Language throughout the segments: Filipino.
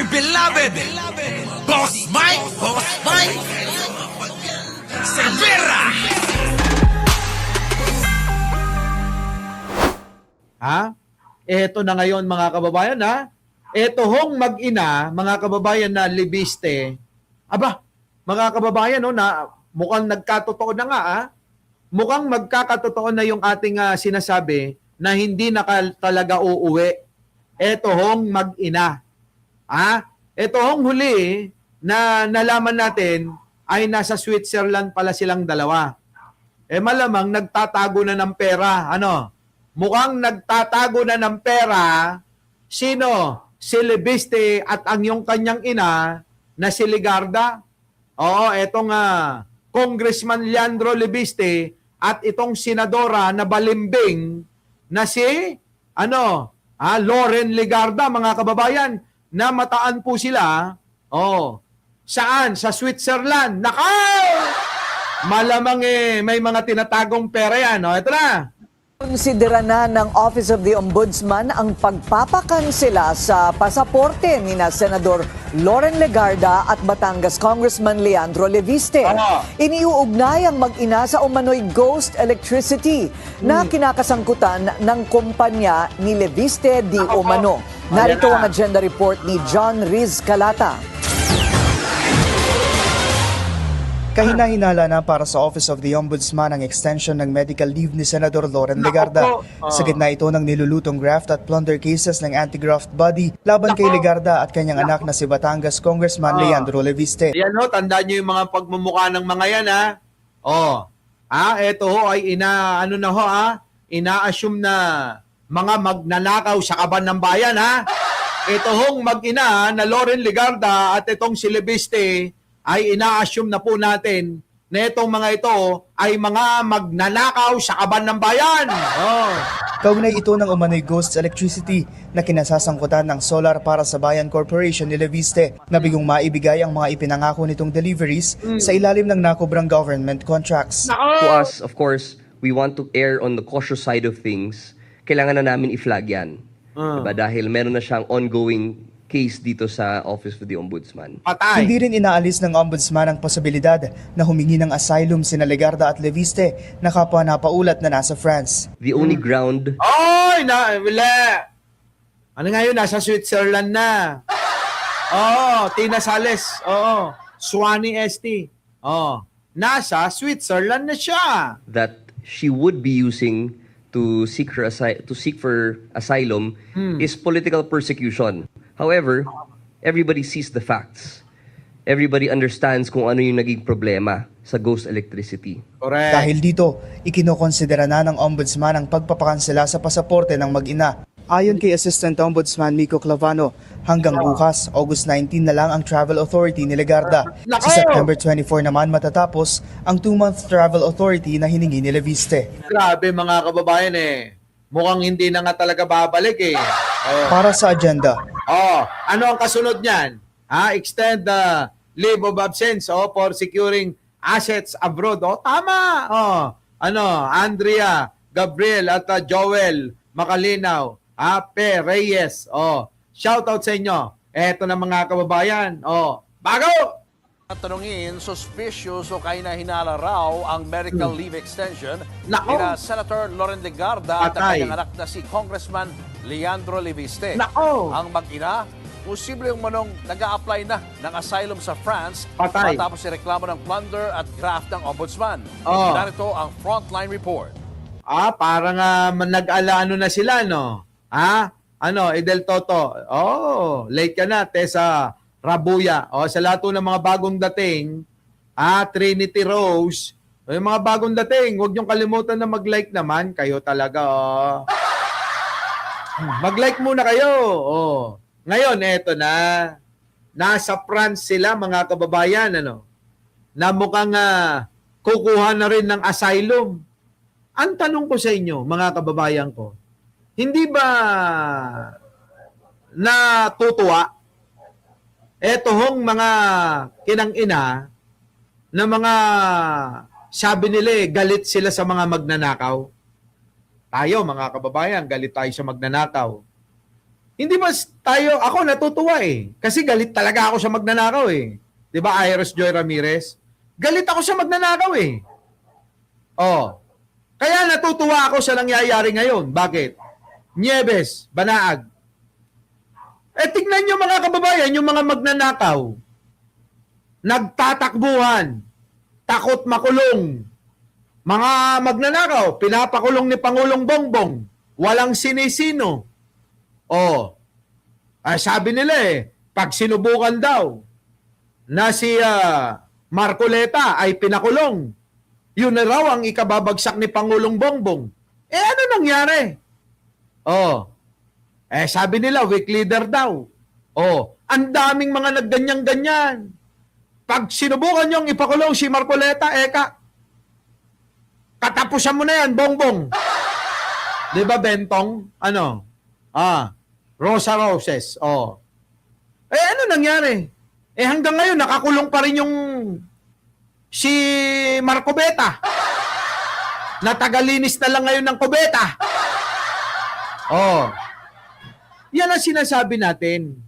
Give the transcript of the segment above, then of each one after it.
beloved Boss Mike Cervera. Eto na ngayon mga kababayan Eto hong mag-ina, mga kababayan na libiste. Mga kababayan na mukhang nagkatotoo na nga Mukhang magkakatotoo na yung ating sinasabi na hindi na talaga uuwi. Eto hong mag-ina. Ito hong huli na nalaman natin ay nasa Switzerland pala silang dalawa. Malamang nagtatago na ng pera. Mukhang nagtatago na ng pera. Sino? Si Libiste at ang yung kanyang ina na si Legarda. Oo, etong Congressman Leandro Libiste at itong senadora na balimbing na si Loren Legarda, mga kababayan. Namataan po sila. Saan? Sa Switzerland. Nakaw! Malamang may mga tinatagong pera yan. Ito na. Konsidera na ng Office of the Ombudsman ang pagpapakansela sa pasaporte ni Senador Loren Legarda at Batangas Congressman Leandro Leviste. Iniuugnay ang mag-ina sa umano'y ghost electricity na kinakasangkutan ng kumpanya ni Leviste di umano. Narito ang agenda report ni John Riz Calata. Kahina-hinala na para sa Office of the Ombudsman ang extension ng medical leave ni Senador Loren Legarda. Sa gitna ito ng nilulutong graft at plunder cases ng anti-graft body laban kay Legarda at kanyang anak na si Batangas Congressman Leandro Leviste. Yan tandaan nyo yung mga pagmumukha ng mga yan ito ay ina-assume na mga magnanakaw sa kaban ng bayan Ito hong mag-ina na Loren Legarda at itong si Leviste ay ina-assume na po natin na itong mga ito ay mga magnanakaw sa kaban ng bayan. Kaugnay ito ng umano'y ghost electricity na kinasasangkutan ng Solar para sa Bayan Corporation ni Leviste na bigong maibigay ang mga ipinangako nitong deliveries sa ilalim ng nakobrang government contracts. To us, of course, we want to err on the cautious side of things. Kailangan na namin i-flag yan. Diba? Dahil meron na siyang ongoing case dito sa Office of the Ombudsman. Hindi rin inaalis ng Ombudsman ang posibilidad na humingi ng asylum sina Legarda at Leviste na kapwa napaulat na nasa France. The only ground... Wala! Ano nga yun? Nasa Switzerland na. Tina Sales. Swanee ST. Nasa Switzerland na siya. that she would be using to seek for asylum is political persecution. However, everybody sees the facts. Everybody understands kung ano yung naging problema sa ghost electricity. Correct. Dahil dito, ikinokonsidera na ng Ombudsman ang pagpapakansela sa pasaporte ng mag-ina. Ayon kay Assistant Ombudsman Mico Clavano, hanggang bukas, August 19 na lang ang travel authority ni Legarda. Sa September 24 naman matatapos ang 2-month travel authority na hiningi ni Leviste. Grabe mga kababayan Mukhang hindi na nga talaga babalik Para sa agenda, ano ang kasunod niyan? Extend the leave of absence for securing assets abroad. Tama. Andrea, Gabriel at Joel Macalinaw, Pe Reyes. Shout out sa inyo. Eto na mga kababayan. Bago! Tanungin, suspicious o kahina-hinala raw ang medical leave extension ni Senator Loren Legarda at ang kanyang anak na si Congressman Leandro Leviste. Ang mag-ina, posible yung manong nag-a-apply na ng asylum sa France matapos si reklamo ng plunder at graft ng Ombudsman. Narito ang Frontline Report. Parang nag-alaano na sila, no? Edel Toto. Late ka na, Tessa Rabuya. Sa lahat ng mga bagong dating, Trinity Rose, yung mga bagong dating, huwag niyong kalimutan na mag-like naman. Kayo talaga, Mag-like muna kayo. Ngayon, eto na. Nasa France sila, mga kababayan, na mukhang kukuha na rin ng asylum. Ang tanong ko sa inyo, mga kababayan ko, hindi ba natutuwa eto hong mga kinang-ina na mga sabi nila galit sila sa mga magnanakaw? Tayo, mga kababayan, galit tayo sa magnanakaw. Hindi ba tayo, ako natutuwa eh. Kasi galit talaga ako sa magnanakaw eh. Di ba, Iris Joy Ramirez? Galit ako sa magnanakaw eh. Oh. Kaya natutuwa ako sa nangyayari ngayon. Bakit? Nieves, Banaag. Tignan nyo mga kababayan, yung mga magnanakaw. Nagtatakbuhan. Takot makulong. Mga magnanakaw, pinapakulong ni Pangulong Bongbong. Walang sinisino. Sabi nila pag sinubukan daw na si Marcoleta ay pinakulong, yun na raw ang ikababagsak ni Pangulong Bongbong. Ano nangyari? Sabi nila, weak leader daw. Ang daming mga nagganyan-ganyan. Pag sinubukan niyong ipakulong si Marcoleta, katapusan mo na yan, Bongbong. Di ba, Bentong? Rosa Roses. Ano nangyari? Hanggang ngayon, nakakulong pa rin yung si Marcobeta. Natagalinis na lang ngayon ng Cubeta. Yan ang sinasabi natin.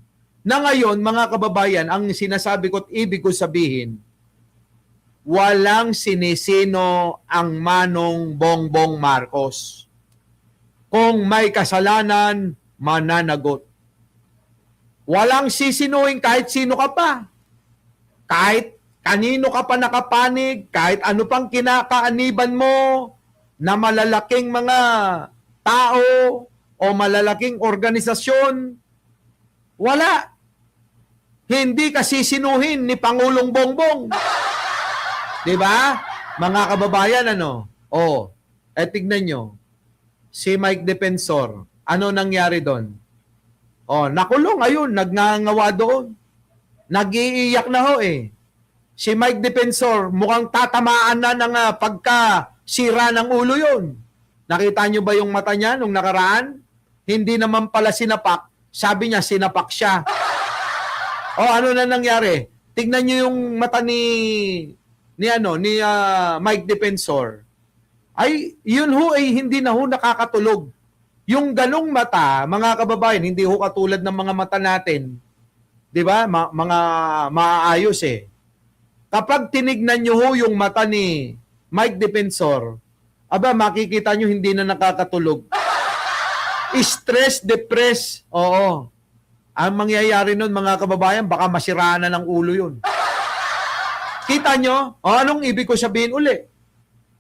Na ngayon, mga kababayan, ang sinasabi ko at ibig ko sabihin, walang sinisino ang Manong Bongbong Marcos. Kung may kasalanan, mananagot. Walang sisinuhin kahit sino ka pa. Kahit kanino ka pa nakapanig, kahit ano pang kinakaaniban mo na malalaking mga tao o malalaking organisasyon, wala. Hindi ka sisinuhin ni Pangulong Bongbong. Diba? Mga kababayan, tignan nyo. Si Mike Defensor, ano nangyari doon? Nakulong ayun, nagngangawa doon. Nag-iiyak na Si Mike Defensor, mukhang tatamaan na ng pagkasira ng ulo yun. Nakita nyo ba yung mata niya nung nakaraan? Hindi naman pala sinapak. Sabi niya, sinapak siya. Ano na nangyari? Tignan nyo yung mata ni Mike Defensor. Ay, yun hindi na nakakatulog. Yung ganong mata, mga kababayan, hindi katulad ng mga mata natin. 'Di ba? Mga maayos Kapag tinignan nyo yung mata ni Mike Defensor, makikita nyo hindi na nakakatulog. Stress, depressed. Ang mangyayari nun, mga kababayan, baka masiraan na ng ulo yun. Kita nyo? Anong ibig ko sabihin uli?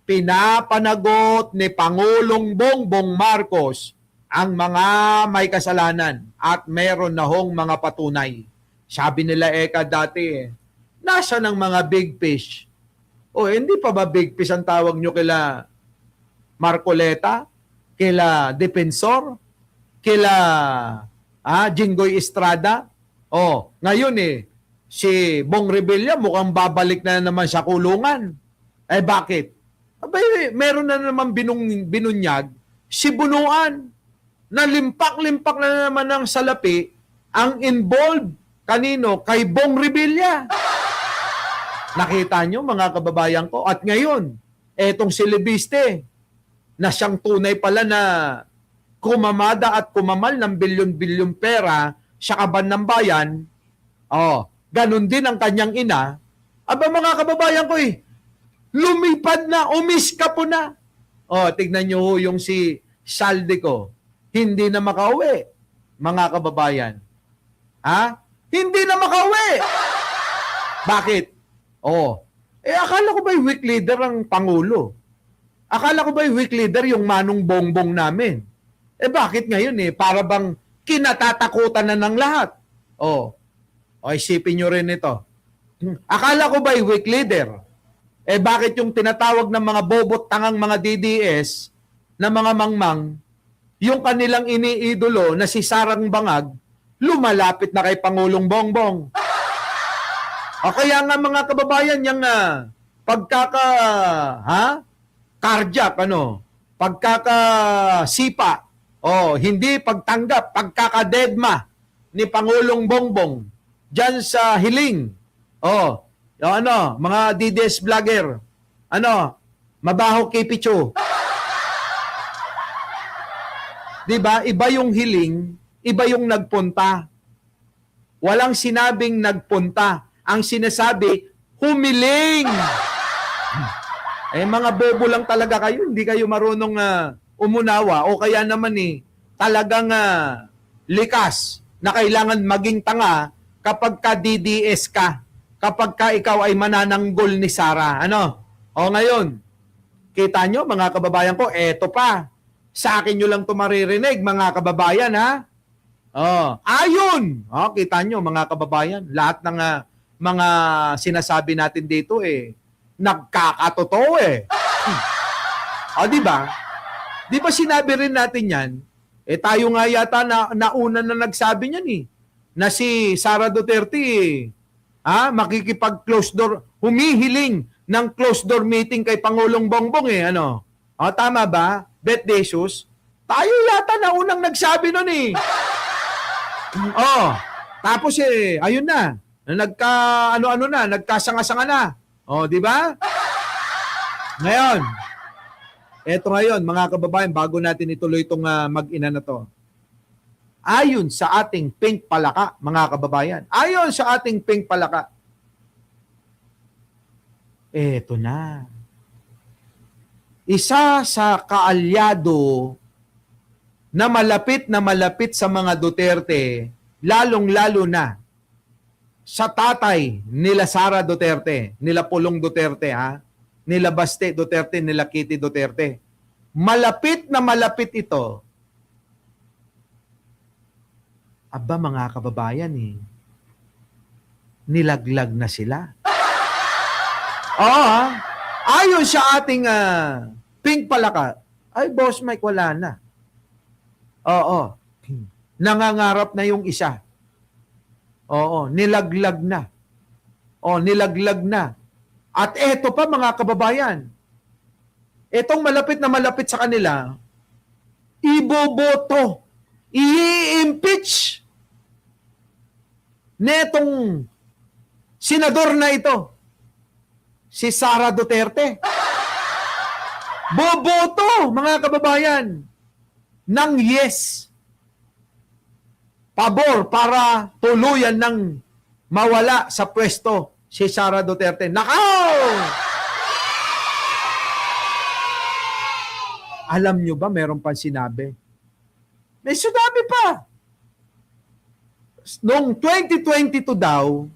Pinapanagot ni Pangulong Bongbong Marcos ang mga may kasalanan at meron na mga patunay. Sabi nila dati, nasa ng mga big fish? Hindi pa ba big fish ang tawag nyo kila Marcoleta? Kila Defensor? Kila Jinggoy Estrada? Ngayon si Bong Revilla mukhang babalik na naman sa kulungan. Bakit? Meron na naman binunyag si Bunuan na limpak-limpak na naman ng salapi ang involved kanino? Kay Bong Revilla. Nakita nyo mga kababayan ko? At ngayon, etong si Libiste na siyang tunay pala na kumamada at kumamal ng bilyon-bilyon pera sa kaban ng bayan, ganun din ang kanyang ina. Mga kababayan ko lumipad na, umiska po na. Tignan nyo yung si Saldico. Hindi na makauwi, mga kababayan. Hindi na makauwi. Bakit? Akala ko ba yung weak leader ang Pangulo? Akala ko ba yung weak leader yung Manong Bongbong namin? Bakit ngayon para bang kinatatakutan na ng lahat? Isipin nyo rin ito. Akala ko ba yung weak leader? Bakit yung tinatawag ng mga bobot tangang mga DDS na mga mangmang, yung kanilang iniidolo na si Sarang Bangag, lumalapit na kay Pangulong Bongbong? Kaya nga mga kababayan, yung cardiac, pagkakasipa, hindi pagtanggap, pagkakadedma ni Pangulong Bongbong dyan sa hiling. Mga DDS vlogger, mabaho kay Picho. Diba? Iba yung hiling, iba yung nagpunta. Walang sinabing nagpunta. Ang sinasabi, humiling. Mga bobo lang talaga kayo. Hindi kayo marunong umunawa. O kaya naman talagang likas na kailangan maging tanga kapag ka DDS ka. Kapag ka ikaw ay manananggol ni Sara. O ngayon, kita nyo mga kababayan ko, eto pa. Sa akin nyo lang ito maririnig, mga kababayan, ha? Ayon! Kita nyo, mga kababayan, lahat ng mga sinasabi natin dito, nagkakatotoo, di ba? Di ba sinabi rin natin yan? Tayo nga yata nauna na nagsabi niyan, na si Sara Duterte, makikipag-close door, humihiling ng close door meeting kay Pangulong Bongbong, tama ba? Bet Jesus, tayo yata na unang nagsabi nun tapos ayun na, nagkasanga-sanga na. Di ba? Ngayon, eto ngayon, mga kababayan, bago natin ituloy itong mag-ina na to. Ayon sa ating Pink Palaka, mga kababayan, ayon sa ating Pink Palaka, eto na. Isa sa kaalyado na malapit sa mga Duterte, lalong-lalo na sa tatay nila Sara Duterte, nila Pulong Duterte, nila Baste Duterte, nila Kitty Duterte. Malapit na malapit ito. Aba mga kababayan, nilaglag na sila. Ayon sa ating Pink Palaka, ay Boss Mike, wala na. Nangangarap na yung isa. Nilaglag na. Nilaglag na. At eto pa mga kababayan, etong malapit na malapit sa kanila, iboboto, i-impeach netong senador na ito, si Sara Duterte. Boboto, mga kababayan, ng yes. Pabor para tuluyan ng mawala sa pwesto si Sara Duterte. Nakaw! Alam nyo ba, meron pa sinabi? May sinabi pa. Noong 2022 daw,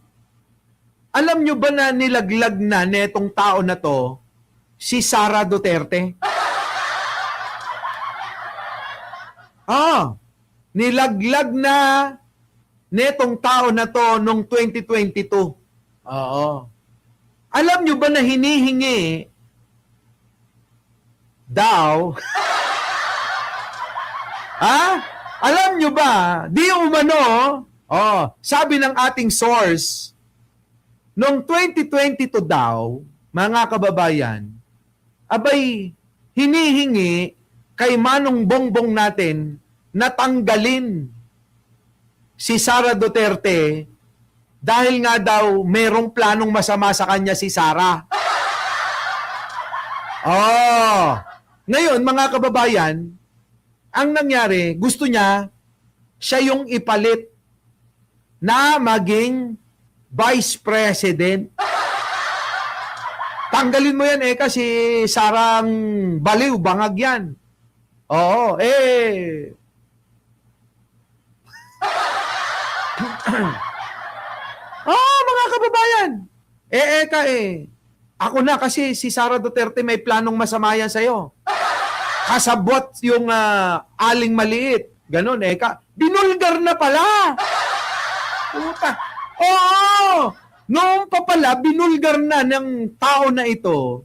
alam nyo ba na nilaglag na netong tao na to si Sara Duterte? Nilaglag na netong tao na to noong 2022. Alam nyo ba na hinihingi daw? Alam nyo ba? Di umano, sabi ng ating source, noong 2022 daw, mga kababayan, abay, hinihingi kay Manong Bongbong natin na tanggalin si Sara Duterte dahil nga daw merong planong masama sa kanya si Sara. Ngayon, mga kababayan, ang nangyari, gusto niya, siya yung ipalit na maging Vice President. Tanggalin mo yan kasi Sarang baliw, bangag yan. Mga kababayan, ako na kasi si Sara Duterte may planong masama yan sa'yo. Kasabot yung aling maliit. Ganon, binulgar na pala. Puta. Noong pa pala, binulgar na ng tao na ito,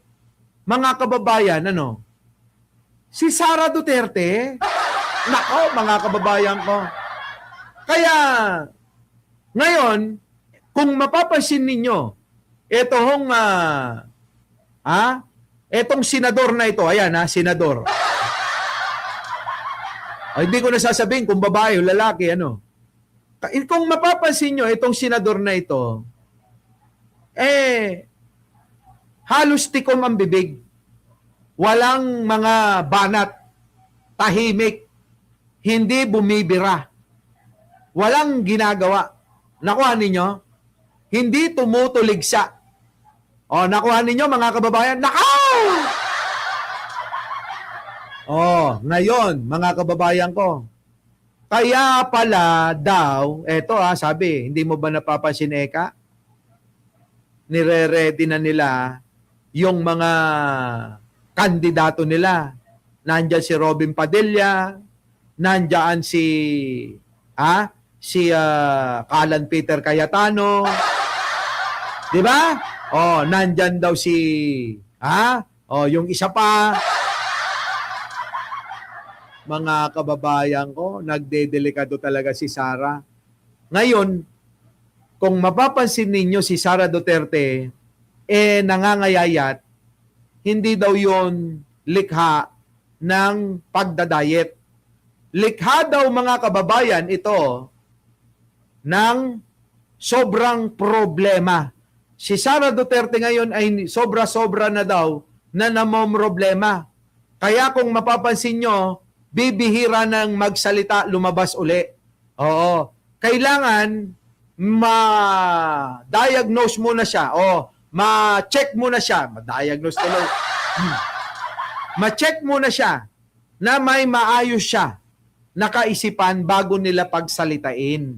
mga kababayan, si Sara Duterte. Nako, mga kababayan ko. Kaya, ngayon, kung mapapansin ninyo, etong senador na ito, ayan senador. Hindi ko na sasabihin kung babae o lalaki, Kung mapapansin nyo, itong senador na ito, halos tikom ang bibig. Walang mga banat, tahimik, hindi bumibira. walang ginagawa. Nakuha ninyo? Hindi tumutuligsa. O, nakuha ninyo mga kababayan? Nakaw! O, ngayon, mga kababayan ko, kaya pala daw, eto sabi, hindi mo ba napapansin, Eka? Nire-ready na nila yung mga kandidato nila. Nandyan si Robin Padilla, nandyan si Kalan Peter Cayetano. 'Di ba? Oh, nandyan daw si yung isa pa. Mga kababayan ko, nagdedelikado talaga si Sara. Ngayon, kung mapapansin ninyo si Sara Duterte, nangangayayat, hindi daw yon likha ng pagdadayet. Likha daw mga kababayan ito ng sobrang problema. Si Sara Duterte ngayon ay sobra-sobra na daw na namomroblema. Kaya kung mapapansin nyo, bibihira ng magsalita, lumabas uli. Oo. Kailangan ma-diagnose muna siya. Ma-check muna siya. Ma-diagnose tuloy. Ma-check muna siya na may maayos siya na kaisipan bago nila pagsalitain.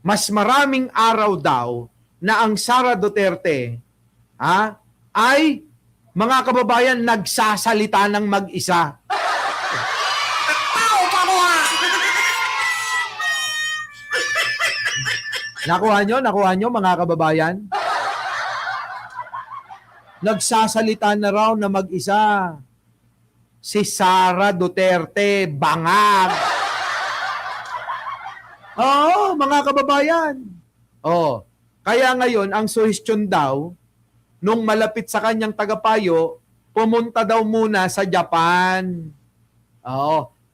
Mas maraming araw daw na ang Sara Duterte ay mga kababayan nagsasalita ng mag-isa. Nakuha nyo mga kababayan? Nagsasalita na raw na mag-isa. Si Sara Duterte, bangag. Oo, mga kababayan. Kaya ngayon, ang suhestyon daw, nung malapit sa kanyang tagapayo, pumunta daw muna sa Japan.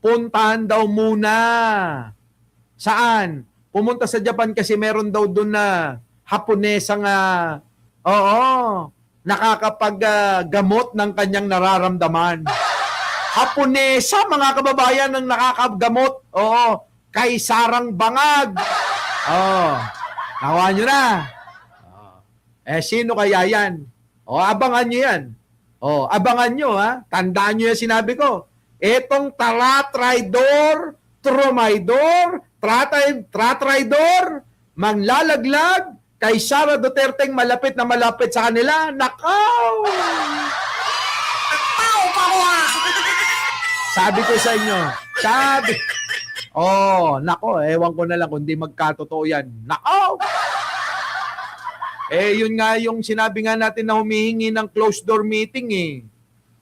Puntahan daw muna. Saan? Pumunta sa Japan kasi meron daw doon na Haponesang nakakapaggamot ng kanyang nararamdaman. Haponesa, mga kababayan, ang nakakagamot. Kay Sarang bangag. Nakuha nyo na. Sino kaya yan? Abangan nyo yan. Abangan nyo, Tandaan nyo yung sinabi ko. Etong tratraidor, trumaidor, tratraidor, manglalaglag, kay Sara Duterte malapit na malapit sa kanila. Nakaw! Sabi ko sa inyo, ewan ko na lang kung di magkatotoo yan. Nakaw! Yun nga yung sinabi nga natin na humihingi ng closed door meeting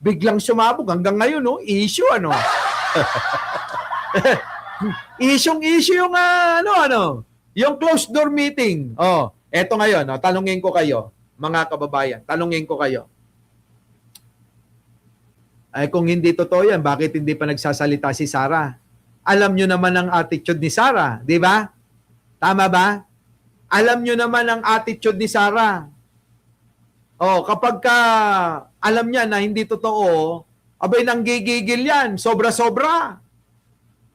Biglang sumabog hanggang ngayon, issue Issue yung yung closed door meeting. Eto ngayon, tanungin ko kayo, mga kababayan, tanungin ko kayo. Ay kung hindi totoo yan, bakit hindi pa nagsasalita si Sara? Alam nyo naman ang attitude ni Sara, di ba? Tama ba? Alam nyo naman ang attitude ni Sara. Kapag alam niya na hindi totoo, abay nanggigigil yan, sobra-sobra.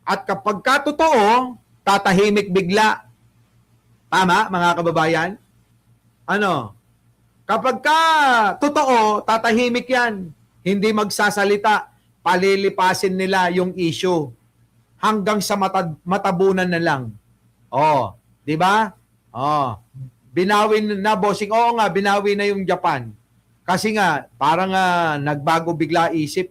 At kapag totoo, tatahimik bigla. Tama, mga kababayan? Kapag totoo, tatahimik yan. Hindi magsasalita. Palilipasin nila yung issue. Hanggang sa matabunan na lang. Di ba? Binawin na, bossing. Oo nga, binawi na yung Japan. Kasi nga, parang nagbago bigla isip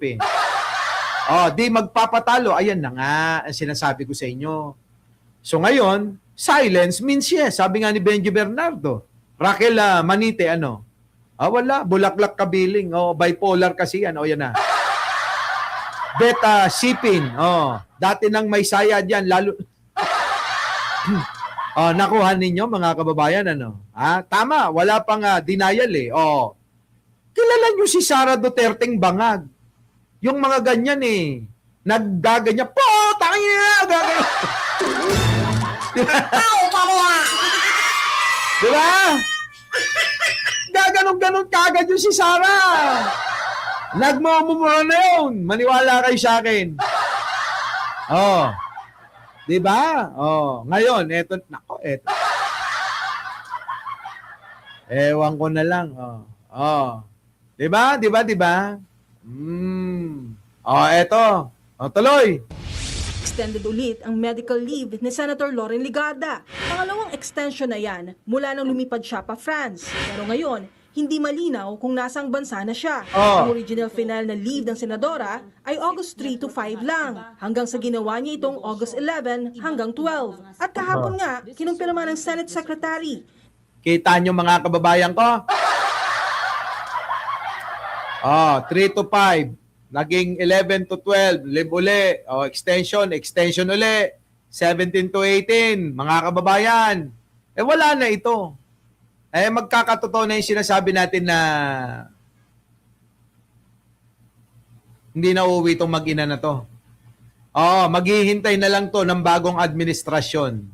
di magpapatalo. Ayan na nga, ang sinasabi ko sa inyo. So ngayon, silence means yes. Sabi nga ni Benji Bernardo. Raquel Manite, wala, bulaklak kabiling. Bipolar kasi yan. Yan na. Beta Sipin. Dati nang may saya dyan, lalo... nakuha ninyo, mga kababayan, Tama, wala pang denial Kilala nyo si Sara Duterteng bangag. Yung mga ganyan naggaganyan, tangina, gaganyan. Diba? Gaganon-ganon kagad yung si Sara. Nagmamumura na yun. Maniwala kayo sa akin. 'Di ba? Oh, ngayon eto nako, eto. Ewan ko na lang. Oh. Oh. 'Di ba? 'Di ba? 'Di ba? Oh, eto. Oh, tuloy. Extended ulit ang medical leave ni Senator Loren Legarda. Pangalawang extension na yan mula nang lumipad siya pa France. Pero ngayon, hindi malinaw kung nasang bansa na siya. Ang original final na leave ng senadora ay August 3 to 5 lang, hanggang sa ginawa niya itong August 11 hanggang 12. At kahapon nga, kinumpirma ng Senate Secretary. Kita nyo mga kababayan ko? 3 to 5. Naging 11 to 12. Live uli. Extension uli. 17 to 18. Mga kababayan. Wala na ito. Magkakatotoo na yung sinasabi natin na hindi na uuwi itong mag-ina na to. Maghihintay na lang to ng bagong administrasyon.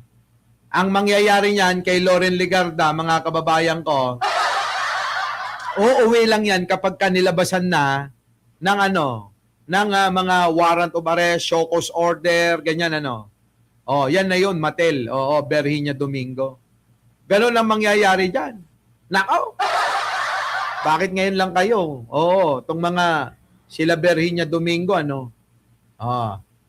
Ang mangyayari niyan kay Loren Legarda, mga kababayan ko, uuwi lang yan kapag kanilabasan na ng mga warrant of arrest, show cause order, ganyan yan na yun, Matel. Berhiña Domingo. Ganun ang mangyayari diyan. Nako. Bakit ngayon lang kayo? Tong mga sila Berhiña Domingo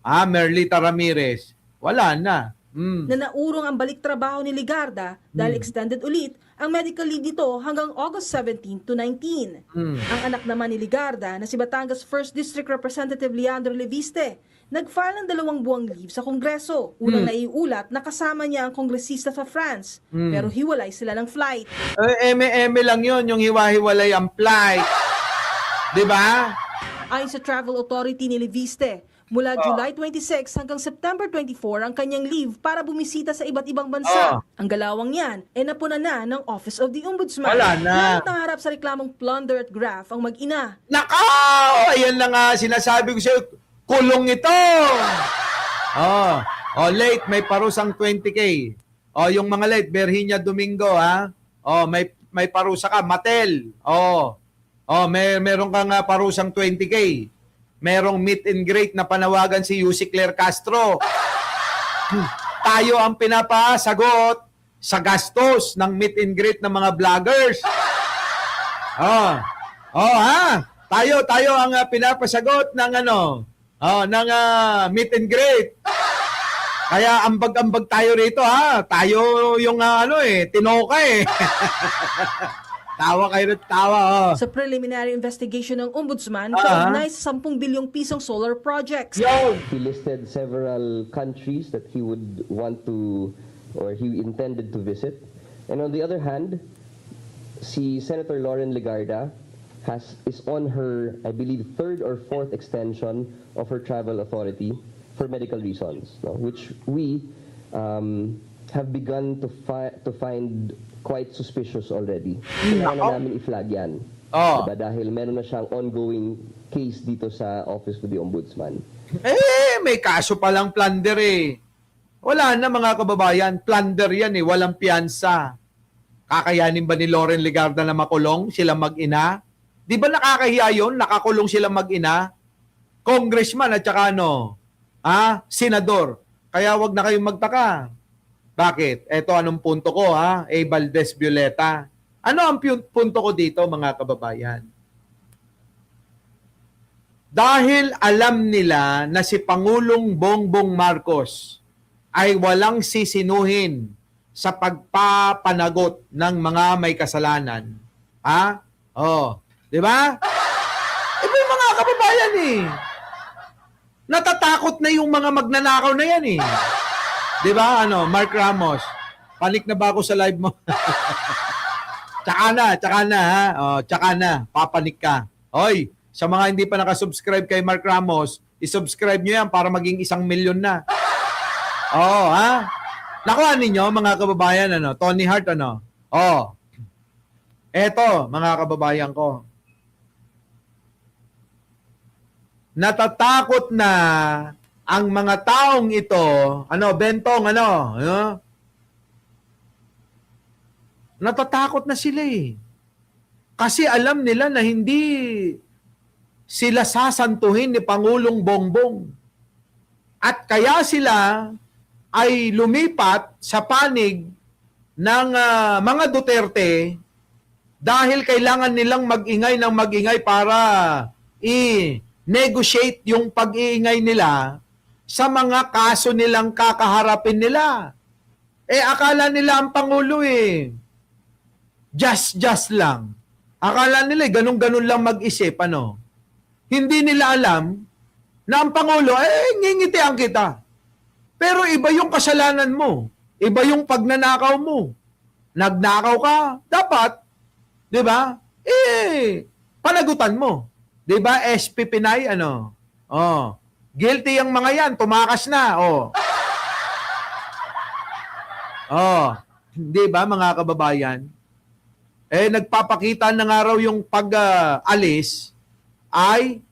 Merlita Ramirez. Wala na. Na naurong ang balik trabaho ni Legarda dahil extended ulit ang medical leave nito hanggang August 17 to 19. Ang anak naman ni Legarda na si Batangas 1st District Representative Leandro Leviste, nag-file ng 2 buwang leave sa Kongreso. Unang naiulat na kasama niya ang kongresista sa France, pero hiwalay sila ng flight. Eme lang yun, yung hiwa-hiwalay ang flight. Diba? Ayon sa Travel Authority ni Leviste, mula July 26 hanggang September 24 ang kanyang leave para bumisita sa iba't ibang bansa. Ang galawang yan ay napuna na ng Office of the Ombudsman. Wala na. Lalo't nangarap sa reklamong plunder at graft ang mag-ina. Nakaw! Ayan na nga, sinasabi ko sa'yo, kulong ito! Late, may parusang 20K. Yung mga late, Berhiña Domingo, ha? May parusa ka, Matel. Meron kang parusang 20K. Merong meet and greet na panawagan si Yussi Claire Castro. Tayo ang pinapasagot sa gastos ng meet and greet ng mga vloggers. Tayo ang pinapasagot ng meet and greet. Kaya ambag-ambag tayo rito, ha. Tayo yung tinoka Tawa kayo rin, tawa. Sa preliminary investigation ng Ombudsman, kaugnay sa 10 bilyong pisong solar projects. He listed several countries that he would want to, or he intended to visit. And on the other hand, si Senator Loren Legarda is on her, I believe, 3rd or 4th extension of her travel authority for medical reasons, which we have begun to find quite suspicious already. Kailangan na namin i-flag yan. Diba? Dahil meron na siyang ongoing case dito sa Office of the Ombudsman. May kaso palang plunder Wala na mga kababayan, plunder yan walang piyansa. Kakayanin ba ni Loren Legarda na makulong sila mag-ina? Di ba nakakahiya yun? Nakakulong sila mag-ina? Congressman at saka senador. Kaya wag na kayong magtaka. Bakit? Ito anong punto ko, A. Valdez Violeta. Ano ang punto ko dito, mga kababayan? Dahil alam nila na si Pangulong Bongbong Marcos ay walang sisinuhin sa pagpapanagot ng mga may kasalanan. Di ba? Ito yung mga kababayan Natatakot na yung mga magnanakaw na yan Di ba? Mark Ramos, panik na ba ako sa live mo? Tsaka na, ha? Tsaka na, papanik ka. Hoy, sa mga hindi pa nakasubscribe kay Mark Ramos, isubscribe nyo yan para maging 1 milyon na. Ha? Nakuha ninyo, mga kababayan, Tony Hart, Eto, mga kababayan ko. Natatakot na ang mga taong ito, Bentong, natatakot na sila Kasi alam nila na hindi sila sasantuhin ni Pangulong Bongbong. At kaya sila ay lumipat sa panig ng mga Duterte dahil kailangan nilang mag-ingay ng mag-ingay para i-negotiate yung pag-iingay nila sa mga kaso nilang kakaharapin nila. Akala nila ang Pangulo just lang. Akala nila ganun-ganun lang mag-isip, ano? Hindi nila alam na ang Pangulo, ngingitian kita. Pero iba yung kasalanan mo. Iba yung pagnanakaw mo. Nagnakaw ka, dapat, di ba? Panagutan mo. Di ba, SP Pinay, ano? Guilty ang mga yan, tumakas na, di ba, mga kababayan? Nagpapakita na nga raw yung pag-alis ay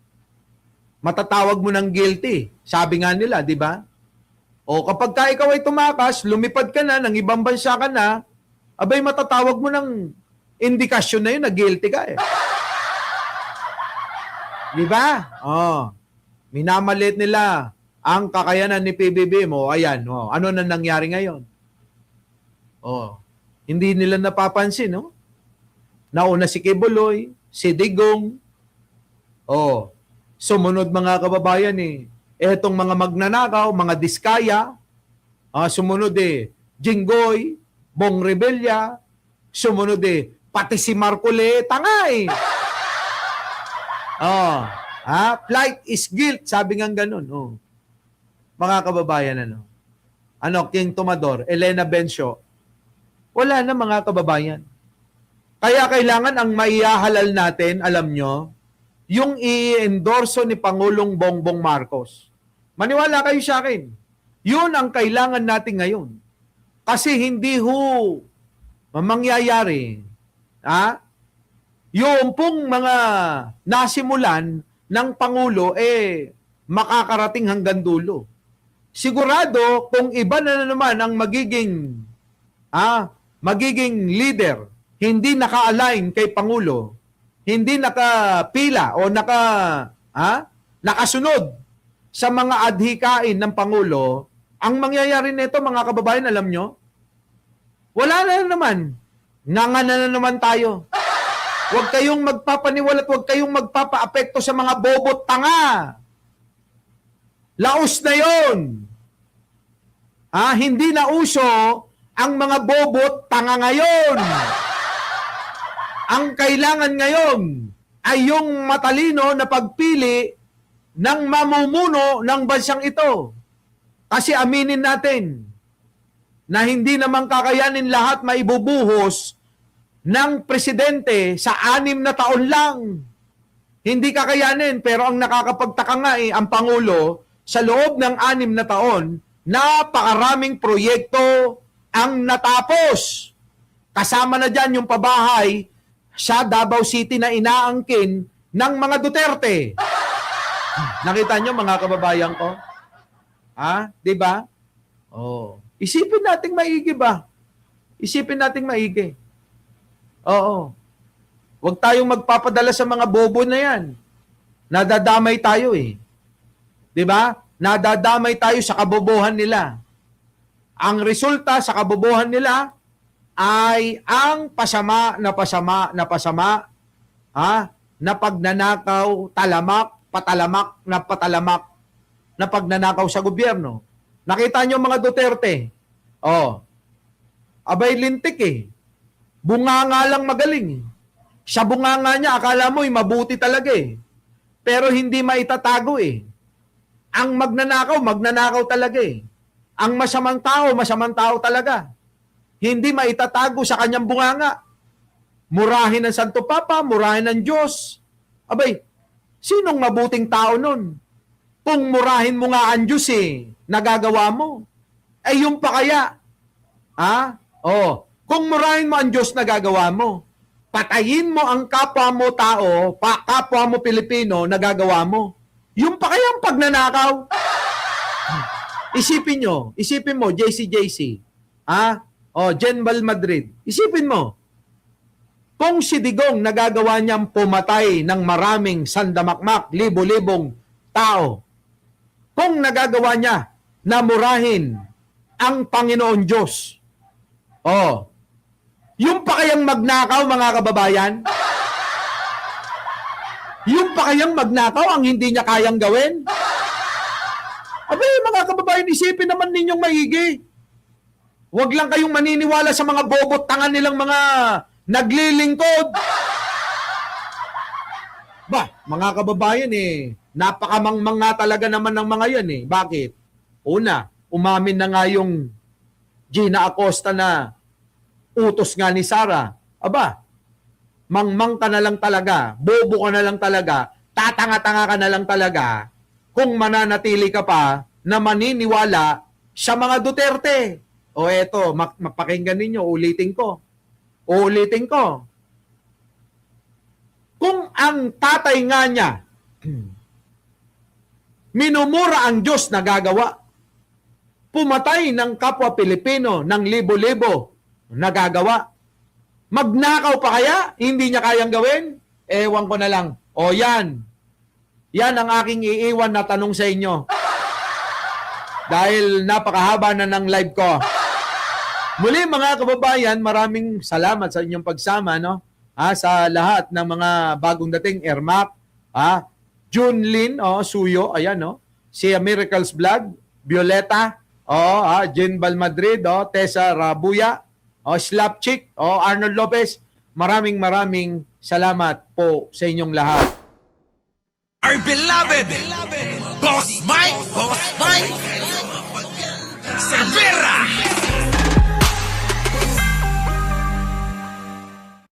matatawag mo ng guilty. Sabi nga nila, di ba? Kapag ikaw ay tumakas, lumipad ka na, ng ibang bansa ka na, abay matatawag mo ng indikasyon na yun na guilty ka Di ba? Minamalit nila ang kakayanan ni PBB mo. Ayan, ano na nangyari ngayon? Hindi nila napapansin, no? Nauna si Kibuloy, si Digong. Sumunod mga kababayan etong mga magnanakaw, mga diskaya. Sumunod Jinggoy, Bong Revilla. Sumunod pati si Marcoleta nga flight is guilt, sabi nga ganun. Mga kababayan, King Tomador, Elena Bencio, wala na mga kababayan. Kaya kailangan ang maihahalal natin, alam nyo, yung i-endorso ni Pangulong Bongbong Marcos. Maniwala kayo sa akin. Yun ang kailangan natin ngayon. Kasi hindi mangyayari. Yung pong mga nasimulan ng Pangulo, makakarating hanggang dulo. Sigurado, kung iba na naman ang magiging leader, hindi naka-align kay Pangulo, hindi nakapila o nakasunod sa mga adhikain ng Pangulo, ang mangyayari nito, mga kababayan, alam nyo, wala na naman. Nganga na naman tayo. Huwag kayong magpapaniwala at huwag kayong magpapa-apekto sa mga bobot tanga. Laos na yon. Hindi na uso ang mga bobot tanga ngayon. Ang kailangan ngayon ay yung matalino na pagpili ng mamumuno ng bansang ito. Kasi aminin natin na hindi naman kakayanin lahat maibubuhos ng presidente sa 6 na taon lang. Hindi kakayanin, pero ang nakakapagtaka nga ang Pangulo, sa loob ng 6 na taon, napakaraming proyekto ang natapos. Kasama na dyan yung pabahay sa Davao City na inaangkin ng mga Duterte. Nakita nyo mga kababayan ko? Di ba? Isipin nating maigi ba? Isipin nating maigi. Huwag tayong magpapadala sa mga bobo na yan. Nadadamay tayo Di ba? Nadadamay tayo sa kabobohan nila. Ang resulta sa kabobohan nila ay ang pasama na pagnanakaw, patalamak na pagnanakaw sa gobyerno. Nakita nyo mga Duterte? Abay lintik Bunganga lang magaling. Sa bunganga niya, akala mo mabuti talaga Pero hindi maitatago Ang magnanakaw talaga Ang masamang tao talaga. Hindi maitatago sa kanyang bunganga. Murahin ng Santo Papa, murahin ng Diyos. Abay, sinong mabuting tao nun? Kung murahin mo nga ang Diyos nagagawa mo. Yung pa kaya? Kung murahin mo ang Diyos, nagagawa mo. Patayin mo ang kapwa mo tao, kapwa mo Pilipino, nagagawa mo. Yung pa kayang pagnanakaw? Isipin mo, JC. General Madrid. Isipin mo, kung si Digong nagagawa niyang pumatay ng maraming sandamakmak, libo-libong tao, kung nagagawa niya na murahin ang Panginoon Diyos. Oh. Yung pa kayang magnakaw, mga kababayan? Yung pa kayang magnakaw ang hindi niya kayang gawin? Abay, mga kababayan, isipin naman ninyong maigi. Huwag lang kayong maniniwala sa mga bobot tangan nilang mga naglilingkod. Ba, mga kababayan napakamangmang nga talaga naman ng mga yan Bakit? Una, umamin na nga yung Gina Acosta na utos nga ni Sara. Aba, mangmang ka na lang talaga, bobo ka na lang talaga, tatanga-tanga ka na lang talaga kung mananatili ka pa na maniniwala sa mga Duterte. O eto, mapakinggan ninyo, ulitin ko. Kung ang tatay nga niya minumura ang Diyos na gagawa, pumatay ng kapwa Pilipino ng libo-libo na gagawa, magnakaw pa kaya? Hindi niya kayang gawin? Ewan ko na lang. O yan ang aking iiwan na tanong sa inyo. Dahil napakahaba na ng live ko. Muli mga kababayan, maraming salamat sa inyong pagsama sa lahat ng mga bagong dating Ermac, Junlin Suyo, ayan si Miracles Vlog, Violeta, Jen Balmadrid, Tessa Rabuya, Slapchick, Arnold Lopez. Maraming salamat po sa inyong lahat. Our beloved Boss Mike Cervera.